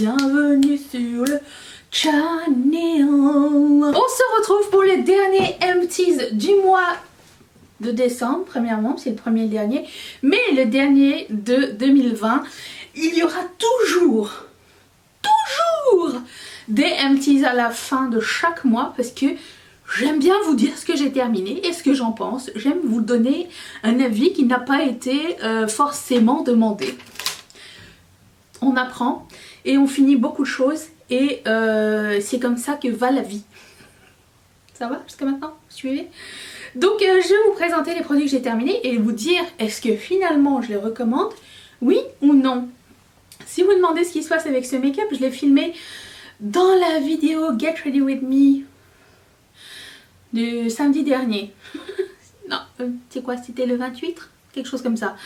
bienvenue sur le channel. On se retrouve pour les derniers empties du mois de décembre, premièrement, c'est le premier et le dernier, mais le dernier de 2020. Il y aura toujours des empties à la fin de chaque mois parce que j'aime bien vous dire ce que j'ai terminé et ce que j'en pense. J'aime vous donner un avis qui n'a pas été forcément demandé. On apprend et on finit beaucoup de choses et c'est comme ça que va la vie. Ça va jusqu'à maintenant? Vous suivez? Donc je vais vous présenter les produits que j'ai terminés et vous dire est-ce que finalement je les recommande, oui ou non. Si vous me demandez ce qui se passe avec ce make-up, je l'ai filmé dans la vidéo Get Ready With Me du samedi dernier. Non, c'est quoi? C'était le 28? Quelque chose comme ça.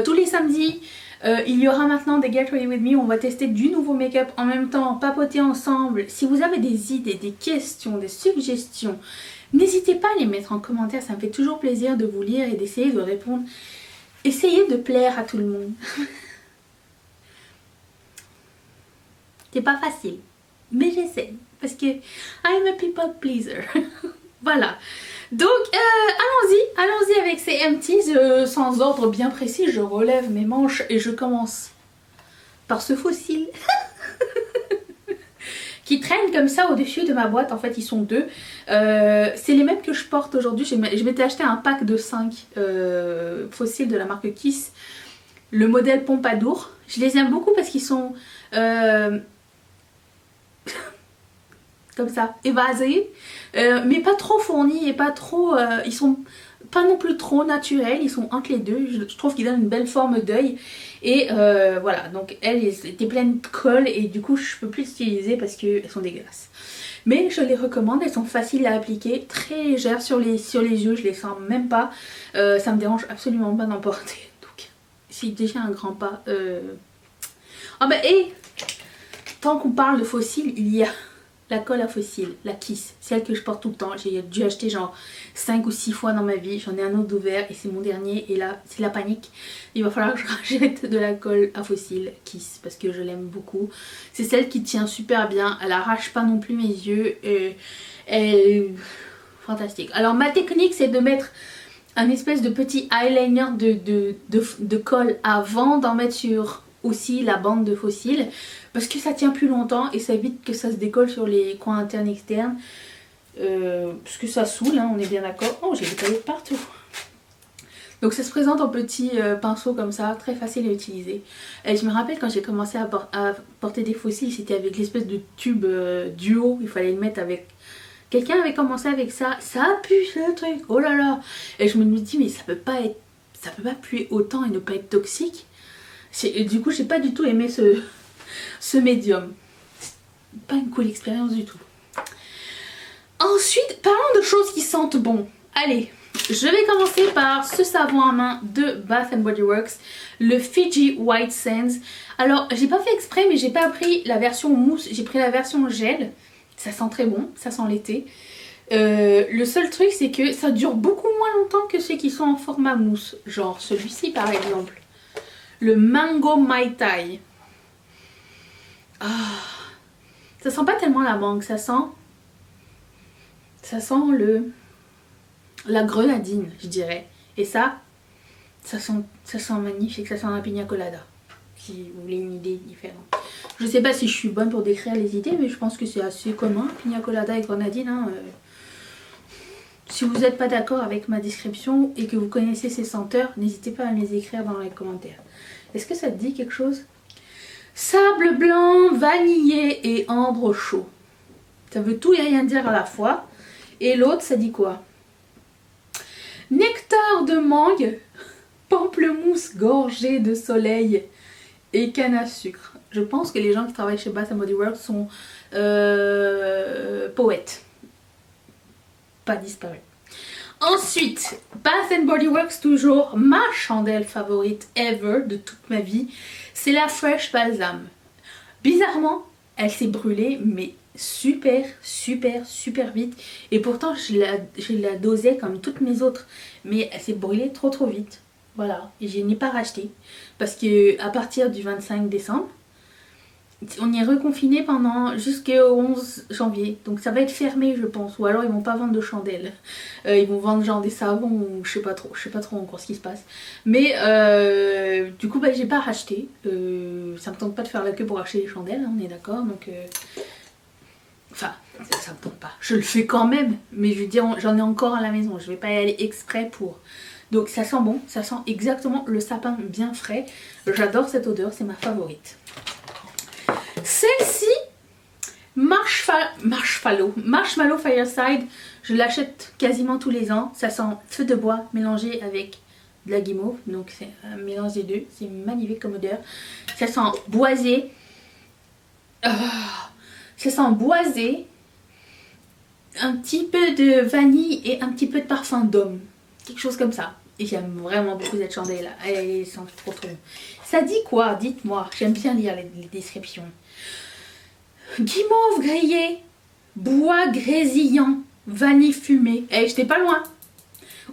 Tous les samedis, il y aura maintenant des Get Ready With Me. On va tester du nouveau make-up en même temps, papoter ensemble. Si vous avez des idées, des questions, des suggestions, n'hésitez pas à les mettre en commentaire. Ça me fait toujours plaisir de vous lire et d'essayer de répondre. Essayez de plaire à tout le monde. C'est pas facile, mais j'essaie parce que I'm a people pleaser. Voilà. Donc allons-y avec ces empties sans ordre bien précis. Je relève mes manches et je commence par ce fossile qui traîne comme ça au-dessus de ma boîte. En fait, ils sont deux. C'est les mêmes que je porte aujourd'hui. Je m'étais acheté un pack de 5 fossiles de la marque Kiss. Le modèle Pompadour. Je les aime beaucoup parce qu'ils sont comme ça, évasés, mais pas trop fournis et pas trop... ils sont pas non plus trop naturels, ils sont entre les deux. Je trouve qu'ils donnent une belle forme d'œil. Et voilà, donc elles étaient pleines de colle et du coup je peux plus les utiliser parce qu'elles sont dégueulasses. Mais je les recommande, elles sont faciles à appliquer, très légères sur les yeux, je les sens même pas. Ça me dérange absolument pas d'en porter. Donc c'est déjà un grand pas. Ah bah et tant qu'on parle de fossiles, il y a la colle à fossiles, la Kiss, celle que je porte tout le temps. J'ai dû acheter genre 5 ou 6 fois dans ma vie. J'en ai un autre ouvert et c'est mon dernier. Et là, c'est la panique. Il va falloir que je rachète de la colle à fossiles Kiss parce que je l'aime beaucoup. C'est celle qui tient super bien. Elle arrache pas non plus mes yeux. Elle est fantastique. Alors ma technique, c'est de mettre un espèce de petit eyeliner de colle avant d'en mettre sur aussi la bande de fossiles parce que ça tient plus longtemps et ça évite que ça se décolle sur les coins internes et externes parce que ça saoule, hein, on est bien d'accord. Oh, j'ai des paillettes partout. Donc ça se présente en petits pinceaux comme ça, très facile à utiliser. Et je me rappelle quand j'ai commencé à porter des fossiles, c'était avec l'espèce de tube duo, il fallait le mettre avec... Quelqu'un avait commencé avec ça, ça pue ce truc, oh là là. Et je me dis mais ça peut pas puer autant et ne pas être toxique. Et du coup j'ai pas du tout aimé ce médium. Pas une cool expérience du tout. Ensuite, parlons de choses qui sentent bon. Allez, je vais commencer par ce savon à main de Bath & Body Works, le Fiji White Sands. Alors, j'ai pas fait exprès, mais j'ai pas pris la version mousse, j'ai pris la version gel. Ça sent très bon, ça sent l'été. Le seul truc, c'est que ça dure beaucoup moins longtemps que ceux qui sont en format mousse. Genre celui-ci par exemple. Le Mango Mai Tai. Ah, ça sent pas tellement la mangue, ça sent la grenadine, je dirais. Et ça sent magnifique, ça sent la pina colada. Si vous voulez une idée différente. Je sais pas si je suis bonne pour décrire les idées, mais je pense que c'est assez commun, pina colada et grenadine. Hein, Si vous n'êtes pas d'accord avec ma description et que vous connaissez ces senteurs, n'hésitez pas à me les écrire dans les commentaires. Est-ce que ça te dit quelque chose? Sable blanc, vanillé et ambre chaud. Ça veut tout et rien dire à la fois. Et l'autre, ça dit quoi? Nectar de mangue, pamplemousse gorgé de soleil et canne à sucre. Je pense que les gens qui travaillent chez Bath & Body Works sont poètes. Pas disparus. Ensuite, Bath & Body Works, toujours ma chandelle favorite ever de toute ma vie, c'est la Fresh Balsam. Bizarrement, elle s'est brûlée, mais super vite. Et pourtant, je la dosais comme toutes mes autres, mais elle s'est brûlée trop vite. Voilà, et je n'ai pas racheté. Parce que à partir du 25 décembre, On est reconfiné pendant jusqu'au 11 janvier. Donc ça va être fermé, je pense. Ou alors ils vont pas vendre de chandelles. Ils vont vendre genre des savons ou je sais pas trop. Je sais pas trop encore ce qui se passe. Mais du coup, bah, j'ai pas racheté. Ça me tente pas de faire la queue pour acheter des chandelles, hein, on est d'accord. Donc enfin, ça me tente pas. Je le fais quand même. Mais je veux dire, j'en ai encore à la maison. Je vais pas y aller exprès pour. Donc ça sent bon. Ça sent exactement le sapin bien frais. J'adore cette odeur. C'est ma favorite. Celle-ci, Marshmallow Fireside, je l'achète quasiment tous les ans. Ça sent feu de bois mélangé avec de la guimauve. Donc c'est un mélange des deux. C'est magnifique comme odeur. Ça sent boisé. Ça sent boisé. Un petit peu de vanille et un petit peu de parfum d'homme. Quelque chose comme ça. Et j'aime vraiment beaucoup cette chandelle là. Elle sent trop trop bon. Ça dit quoi? Dites-moi. J'aime bien lire les descriptions. Guimauve grillée, bois grésillant, vanille fumée. Eh, j'étais pas loin.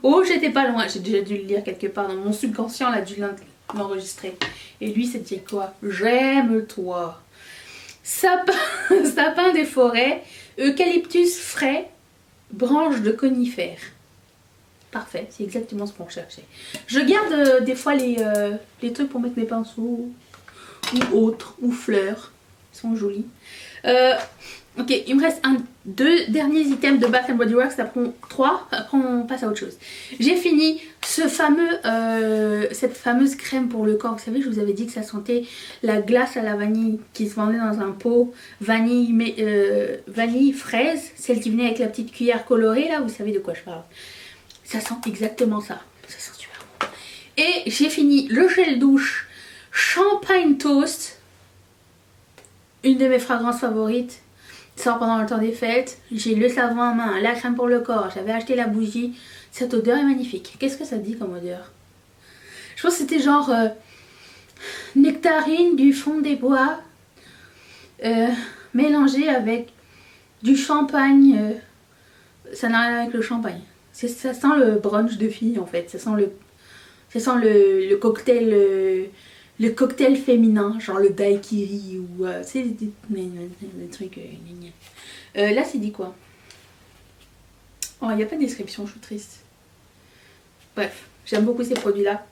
Oh, j'étais pas loin. J'ai déjà dû le lire quelque part dans mon subconscient, là, dû l'enregistrer. Et lui, c'était quoi? J'aime toi. Sapin, sapin des forêts, eucalyptus frais, branche de conifères. Parfait, c'est exactement ce qu'on cherchait. Je garde des fois les trucs pour mettre mes pinceaux ou autres, ou fleurs. Ils sont jolis. Ok, il me reste deux derniers items de Bath Body Works, après 3, après on passe à autre chose. J'ai fini cette fameuse crème pour le corps. Vous savez, je vous avais dit que ça sentait la glace à la vanille qui se vendait dans un pot, vanille fraise, celle qui venait avec la petite cuillère colorée là, vous savez de quoi je parle. Ça sent exactement ça, ça sent super bon. Et j'ai fini le gel douche Champagne Toast. Une de mes fragrances favorites, sort pendant le temps des fêtes. J'ai le savon en main, la crème pour le corps, j'avais acheté la bougie. Cette odeur est magnifique. Qu'est-ce que ça dit comme odeur? Je pense que c'était genre nectarine du fond des bois mélangé avec du champagne. Ça n'a rien avec le champagne. Ça sent le brunch de filles en fait. Ça sent le cocktail. Le cocktail féminin, genre le daiquiri ou c'est des trucs. Là, c'est dit quoi? Oh, il n'y a pas de description, je suis triste. Bref, j'aime beaucoup ces produits-là.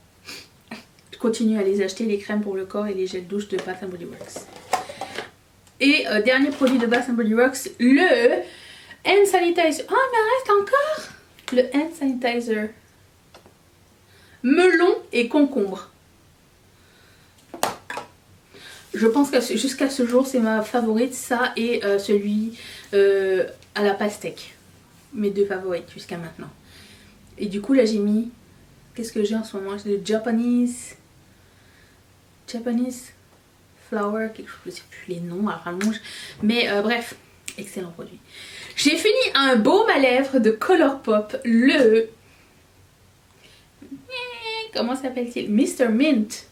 Je continue à les acheter, les crèmes pour le corps et les gels douche de Bath Body Works. Et dernier produit de Bath Body Works, le hand sanitizer. Oh, il me reste encore le hand sanitizer. Melon et concombre. Je pense que jusqu'à ce jour c'est ma favorite, ça et celui à la pastèque. Mes deux favorites jusqu'à maintenant. Et du coup là j'ai mis, qu'est-ce que j'ai en ce moment? J'ai le Japanese Flower, quelque chose, je sais plus les noms à rallonge. Mais bref, excellent produit. J'ai fini un baume à lèvres de Colourpop, le... Comment s'appelle-t-il? Mr. Mint.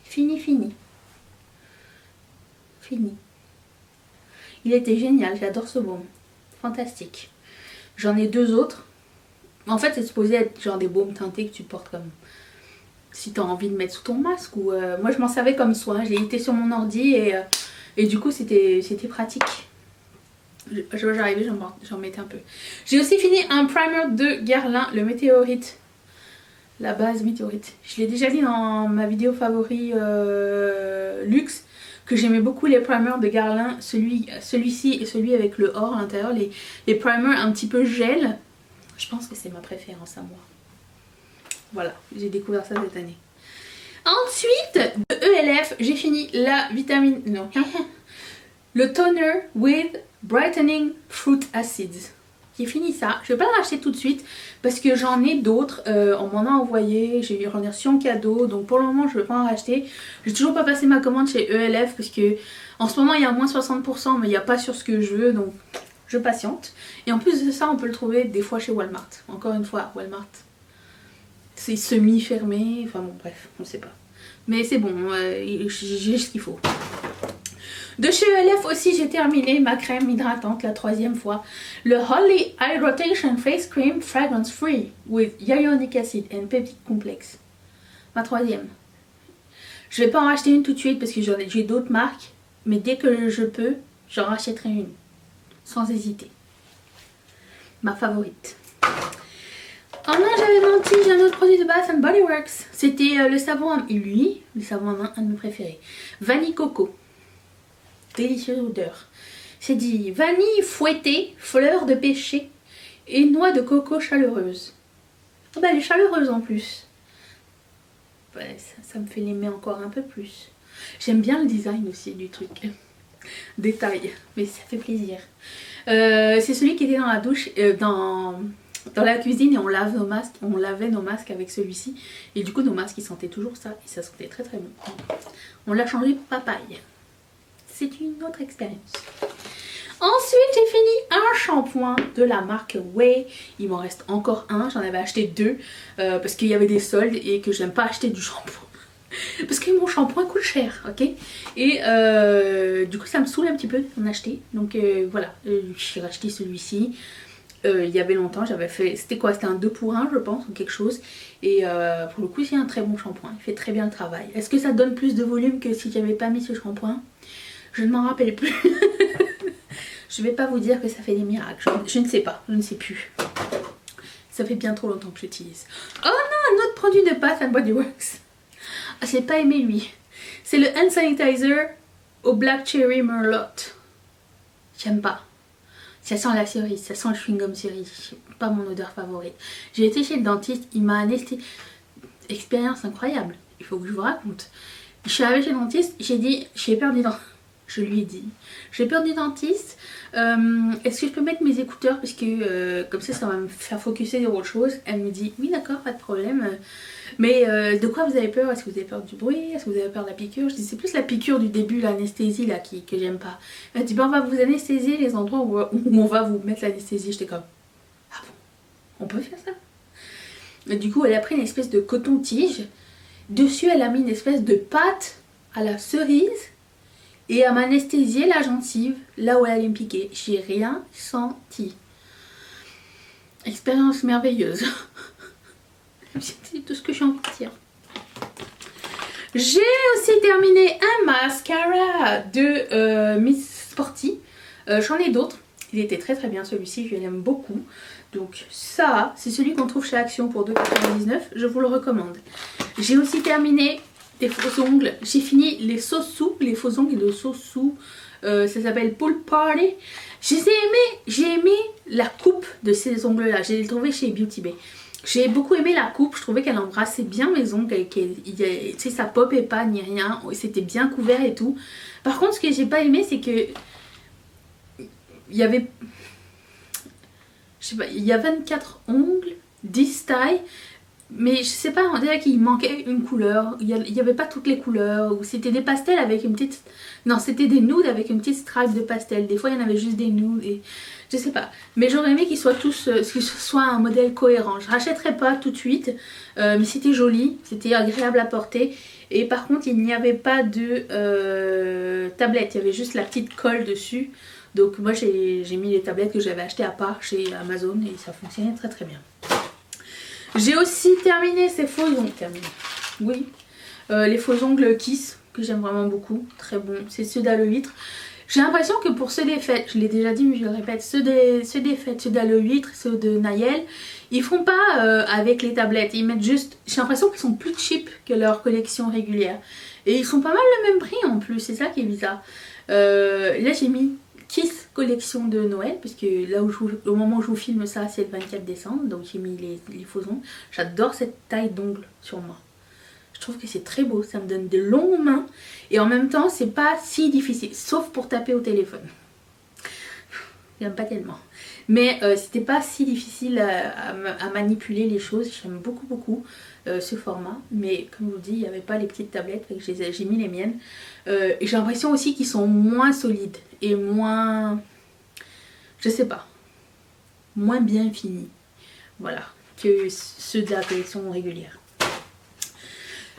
Fini. Il était génial, j'adore ce baume. Fantastique. J'en ai deux autres. En fait, c'est supposé être genre des baumes teintés que tu portes comme... Si tu as envie de mettre sous ton masque. Ou moi, je m'en servais comme soin. J'ai été sur mon ordi et du coup, c'était pratique. J'arrivais, j'en mettais un peu. J'ai aussi fini un primer de Guerlain, le Météorite. La base Météorite. Je l'ai déjà dit dans ma vidéo favori luxe. Que j'aimais beaucoup les primers de Guerlain, celui-ci et celui avec le or à l'intérieur, les primers un petit peu gel. Je pense que c'est ma préférence à moi. Voilà, j'ai découvert ça cette année. Ensuite, de ELF, j'ai fini la vitamine... Non, le toner with brightening fruit acids. J'ai fini ça. Je vais pas le racheter tout de suite parce que j'en ai d'autres. On m'en a envoyé. J'ai eu une reçu en cadeau. Donc pour le moment, je vais pas en racheter. J'ai toujours pas passé ma commande chez ELF parce que en ce moment, il y a moins 60%, mais il n'y a pas sur ce que je veux. Donc je patiente. Et en plus de ça, on peut le trouver des fois chez Walmart. Encore une fois, Walmart. C'est semi-fermé. Enfin bon, bref, on sait pas. Mais c'est bon. J'ai ce qu'il faut. De chez ELF aussi, j'ai terminé ma crème hydratante la 3e fois. Le Holly Hydratation Face Cream Fragrance Free with Hyaluronic Acid and Peptide Complex. Ma 3e. Je vais pas en racheter une tout de suite parce que j'ai d'autres marques. Mais dès que je peux, j'en rachèterai une. Sans hésiter. Ma favorite. Oh non, j'avais menti, j'ai un autre produit de Bath Body Works. C'était le savon à main. Lui, le savon à main, un de mes préférés. Vanille coco. Délicieuse odeur. C'est dit vanille fouettée, fleur de pêcher et noix de coco chaleureuse. Oh bah elle est chaleureuse en plus. Ouais, ça me fait l'aimer encore un peu plus. J'aime bien le design aussi du truc. Détail, mais ça fait plaisir. C'est celui qui était dans la douche, dans la cuisine et on lavait nos masques avec celui-ci. Et du coup nos masques ils sentaient toujours ça et ça sentait très très bon. On l'a changé papaye. C'est une autre expérience. Ensuite, j'ai fini un shampoing de la marque Way. Il m'en reste encore un. J'en avais acheté deux parce qu'il y avait des soldes et que j'aime pas acheter du shampoing. Parce que mon shampoing coûte cher, ok. Et du coup, ça me saoule un petit peu d'en acheter. Donc voilà, j'ai racheté celui-ci. Il y avait longtemps, j'avais fait... C'était quoi? C'était un 2 pour 1, je pense, ou quelque chose. Et pour le coup, c'est un très bon shampoing. Il fait très bien le travail. Est-ce que ça donne plus de volume que si j'avais pas mis ce shampoing? Je ne m'en rappelle plus. Je vais pas vous dire que ça fait des miracles. Je ne sais pas. Je ne sais plus. Ça fait bien trop longtemps que j'utilise. Oh non, un autre produit de Bath Body Works. Ah, j'ai pas aimé lui. C'est le hand sanitizer au Black Cherry Merlot. J'aime pas. Ça sent la cerise. Ça sent le chewing-gum cerise. C'est pas mon odeur favorite. J'ai été chez le dentiste. Il m'a anesthésié. Expérience incroyable. Il faut que je vous raconte. Je suis arrivée chez le dentiste. J'ai dit, j'ai peur des dents. Je lui ai dit, j'ai peur du dentiste, est-ce que je peux mettre mes écouteurs parce que comme ça va me faire focuser sur autre chose. Elle me dit, oui d'accord, pas de problème, mais de quoi vous avez peur? Est-ce que vous avez peur du bruit? Est-ce que vous avez peur de la piqûre? Je dis, c'est plus la piqûre du début, l'anesthésie là que j'aime pas. Elle dit, ben, on va vous anesthésier les endroits où on va vous mettre l'anesthésie. J'étais comme, ah bon, on peut faire ça? Et du coup elle a pris une espèce de coton-tige, dessus elle a mis une espèce de pâte à la cerise. Et elle m'a anesthésié la gencive, là où elle allait me piquer. J'ai rien senti. Expérience merveilleuse. C'est tout ce que j'ai envie de dire. J'ai aussi terminé un mascara de Miss Sporty. J'en ai d'autres. Il était très très bien celui-ci, je l'aime beaucoup. Donc ça, c'est celui qu'on trouve chez Action pour 2,99 €. Je vous le recommande. J'ai aussi terminé des faux ongles. J'ai fini les Sosu, les faux ongles de Sosu. Ça s'appelle Pool Party. J'ai aimé la coupe de ces ongles là. Je l'ai trouvé chez Beauty Bay. J'ai beaucoup aimé la coupe. Je trouvais qu'elle embrassait bien mes ongles. Tu sais, ça popait pas ni rien. C'était bien couvert et tout. Par contre, ce que j'ai pas aimé, c'est que il y avait, je sais pas, il y a 24 ongles, 10 tailles. Mais je sais pas, on dirait qu'il manquait une couleur. Il n'y avait pas toutes les couleurs. Ou c'était des pastels avec une petite... Non, c'était des nudes avec une petite stripe de pastel. Des fois, il y en avait juste des nudes. Et... je sais pas. Mais j'aurais aimé qu'ils soient tous... que ce soit un modèle cohérent. Je rachèterais pas tout de suite. Mais c'était joli. C'était agréable à porter. Et par contre, il n'y avait pas de tablette. Il y avait juste la petite colle dessus. Donc moi, j'ai mis les tablettes que j'avais achetées à part chez Amazon. Et ça fonctionnait très très bien. J'ai aussi terminé ces faux ongles. Oui, les faux ongles Kiss, que j'aime vraiment beaucoup. Très bon. C'est ceux d'Aloe-Huître. J'ai l'impression que pour ceux des fêtes, je l'ai déjà dit mais je le répète, ceux des fêtes, ceux d'Aloe-Huître, ceux de Nayel, ils font pas avec les tablettes. Ils mettent juste... J'ai l'impression qu'ils sont plus cheap que leur collection régulière. Et ils sont pas mal le même prix en plus. C'est ça qui est bizarre. Là j'ai mis Kiss collection de Noël, parce que là où au moment où je vous filme ça, c'est le 24 décembre, donc j'ai mis les faux ongles. J'adore cette taille d'ongles sur moi. Je trouve que c'est très beau, ça me donne des longues mains et en même temps c'est pas si difficile, sauf pour taper au téléphone. J'aime pas tellement. Mais c'était pas si difficile à manipuler les choses, j'aime beaucoup ce format. Mais comme je vous dis, il n'y avait pas les petites tablettes, j'ai mis les miennes. Et j'ai l'impression aussi qu'ils sont moins solides et moins, je sais pas, moins bien finis. Voilà, que ceux de la collection régulière.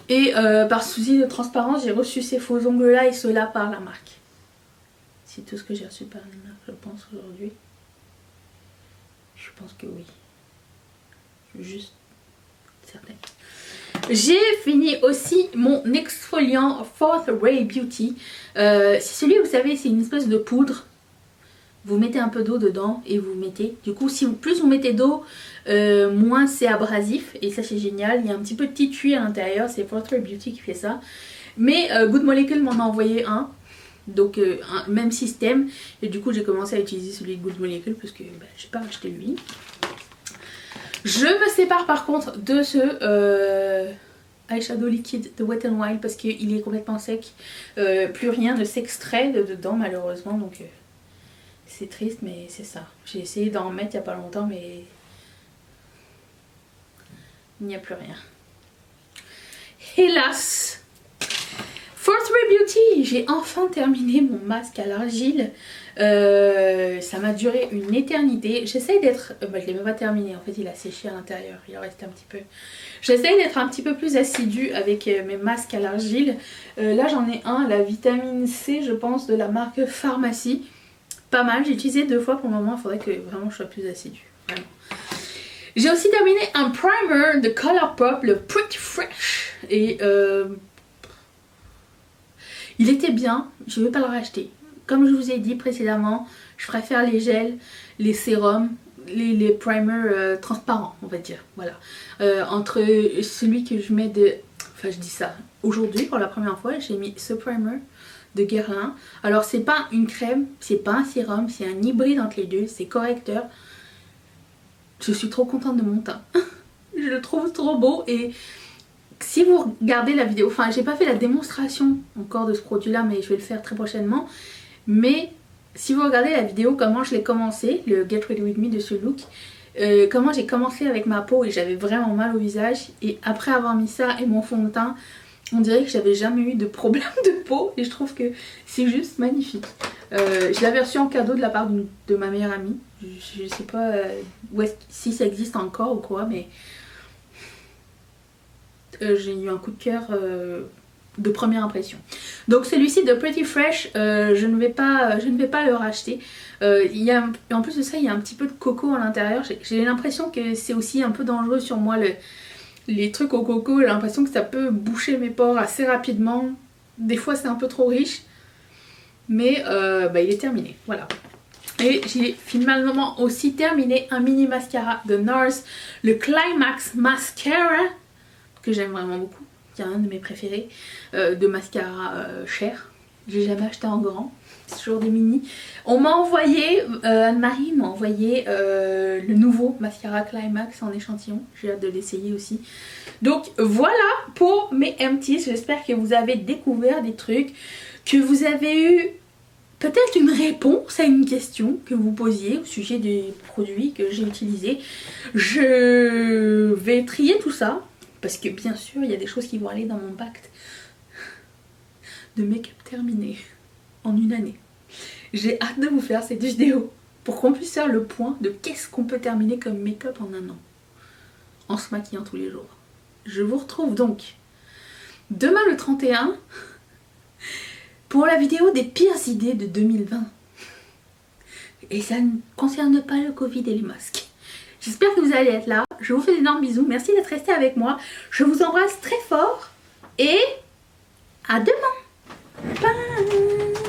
Et par souci de transparence, j'ai reçu ces faux ongles là et ceux-là par la marque. C'est tout ce que j'ai reçu par la marque, je pense, aujourd'hui. Je pense que oui. Je suis juste certaine. J'ai fini aussi mon exfoliant Fourth Ray Beauty. C'est celui, vous savez, c'est une espèce de poudre. Vous mettez un peu d'eau dedans et vous mettez. Du coup, si plus vous mettez d'eau, moins c'est abrasif. Et ça, c'est génial. Il y a un petit peu de petit tuile à l'intérieur. C'est Fourth Ray Beauty qui fait ça. Mais Good Molecule m'en a envoyé un. Donc, même système. Et du coup, j'ai commencé à utiliser celui de Good Molecule parce que j'ai pas acheté lui. Je me sépare par contre de ce eyeshadow liquide de Wet n Wild parce qu'il est complètement sec. Plus rien ne s'extrait de dedans malheureusement, donc c'est triste mais c'est ça. J'ai essayé d'en mettre il n'y a pas longtemps mais il n'y a plus rien. Hélas! Fourth Ray Beauty, j'ai enfin terminé mon masque à l'argile. Ça m'a duré une éternité. J'essaye d'être... je l'ai même pas terminé, en fait il a séché à l'intérieur, il en reste un petit peu. J'essaye d'être un petit peu plus assidue avec mes masques à l'argile. Là j'en ai un, la vitamine C je pense de la marque Pharmacie. Pas mal, j'ai utilisé 2 fois pour le moment, il faudrait que vraiment je sois plus assidue. Vraiment. J'ai aussi terminé un primer de Colourpop, le Pretty Fresh. Et il était bien, je ne vais pas le racheter. Comme je vous ai dit précédemment, je préfère les gels, les sérums, les primers transparents, on va dire. Voilà. Entre celui que je mets de... Enfin, je dis ça. Aujourd'hui, pour la première fois, j'ai mis ce primer de Guerlain. Alors, c'est pas une crème, c'est pas un sérum, c'est un hybride entre les deux. C'est correcteur. Je suis trop contente de mon teint. Je le trouve trop beau et... Si vous regardez la vidéo, enfin j'ai pas fait la démonstration encore de ce produit là mais je vais le faire très prochainement. Mais si vous regardez la vidéo comment je l'ai commencé, le Get Ready With Me de ce look, comment j'ai commencé avec ma peau et j'avais vraiment mal au visage. Et après avoir mis ça et mon fond de teint, on dirait que j'avais jamais eu de problème de peau et je trouve que c'est juste magnifique. Je l'avais reçu en cadeau de la part de ma meilleure amie. Je sais pas si ça existe encore ou quoi mais... j'ai eu un coup de cœur de première impression. Donc celui-ci de Pretty Fresh, je ne vais pas le racheter. En plus de ça, il y a un petit peu de coco à l'intérieur. J'ai l'impression que c'est aussi un peu dangereux sur moi les trucs au coco. J'ai l'impression que ça peut boucher mes pores assez rapidement. Des fois c'est un peu trop riche. Mais il est terminé. Voilà. Et j'ai finalement aussi terminé un mini mascara de NARS, le Climax Mascara, que j'aime vraiment beaucoup, qui est un de mes préférés, de mascara cher. J'ai jamais acheté en grand, c'est toujours des mini. On m'a envoyé, Anne-Marie m'a envoyé le nouveau mascara Climax en échantillon. J'ai hâte de l'essayer aussi. Donc voilà pour mes empties. J'espère que vous avez découvert des trucs, que vous avez eu peut-être une réponse à une question que vous posiez au sujet des produits que j'ai utilisés. Je vais trier tout ça. Parce que bien sûr, il y a des choses qui vont aller dans mon pacte de make-up terminé en une année. J'ai hâte de vous faire cette vidéo pour qu'on puisse faire le point de qu'est-ce qu'on peut terminer comme make-up en un an. En se maquillant tous les jours. Je vous retrouve donc demain le 31 pour la vidéo des pires idées de 2020. Et ça ne concerne pas le Covid et les masques. J'espère que vous allez être là. Je vous fais d'énormes bisous. Merci d'être resté avec moi. Je vous embrasse très fort. Et à demain. Bye.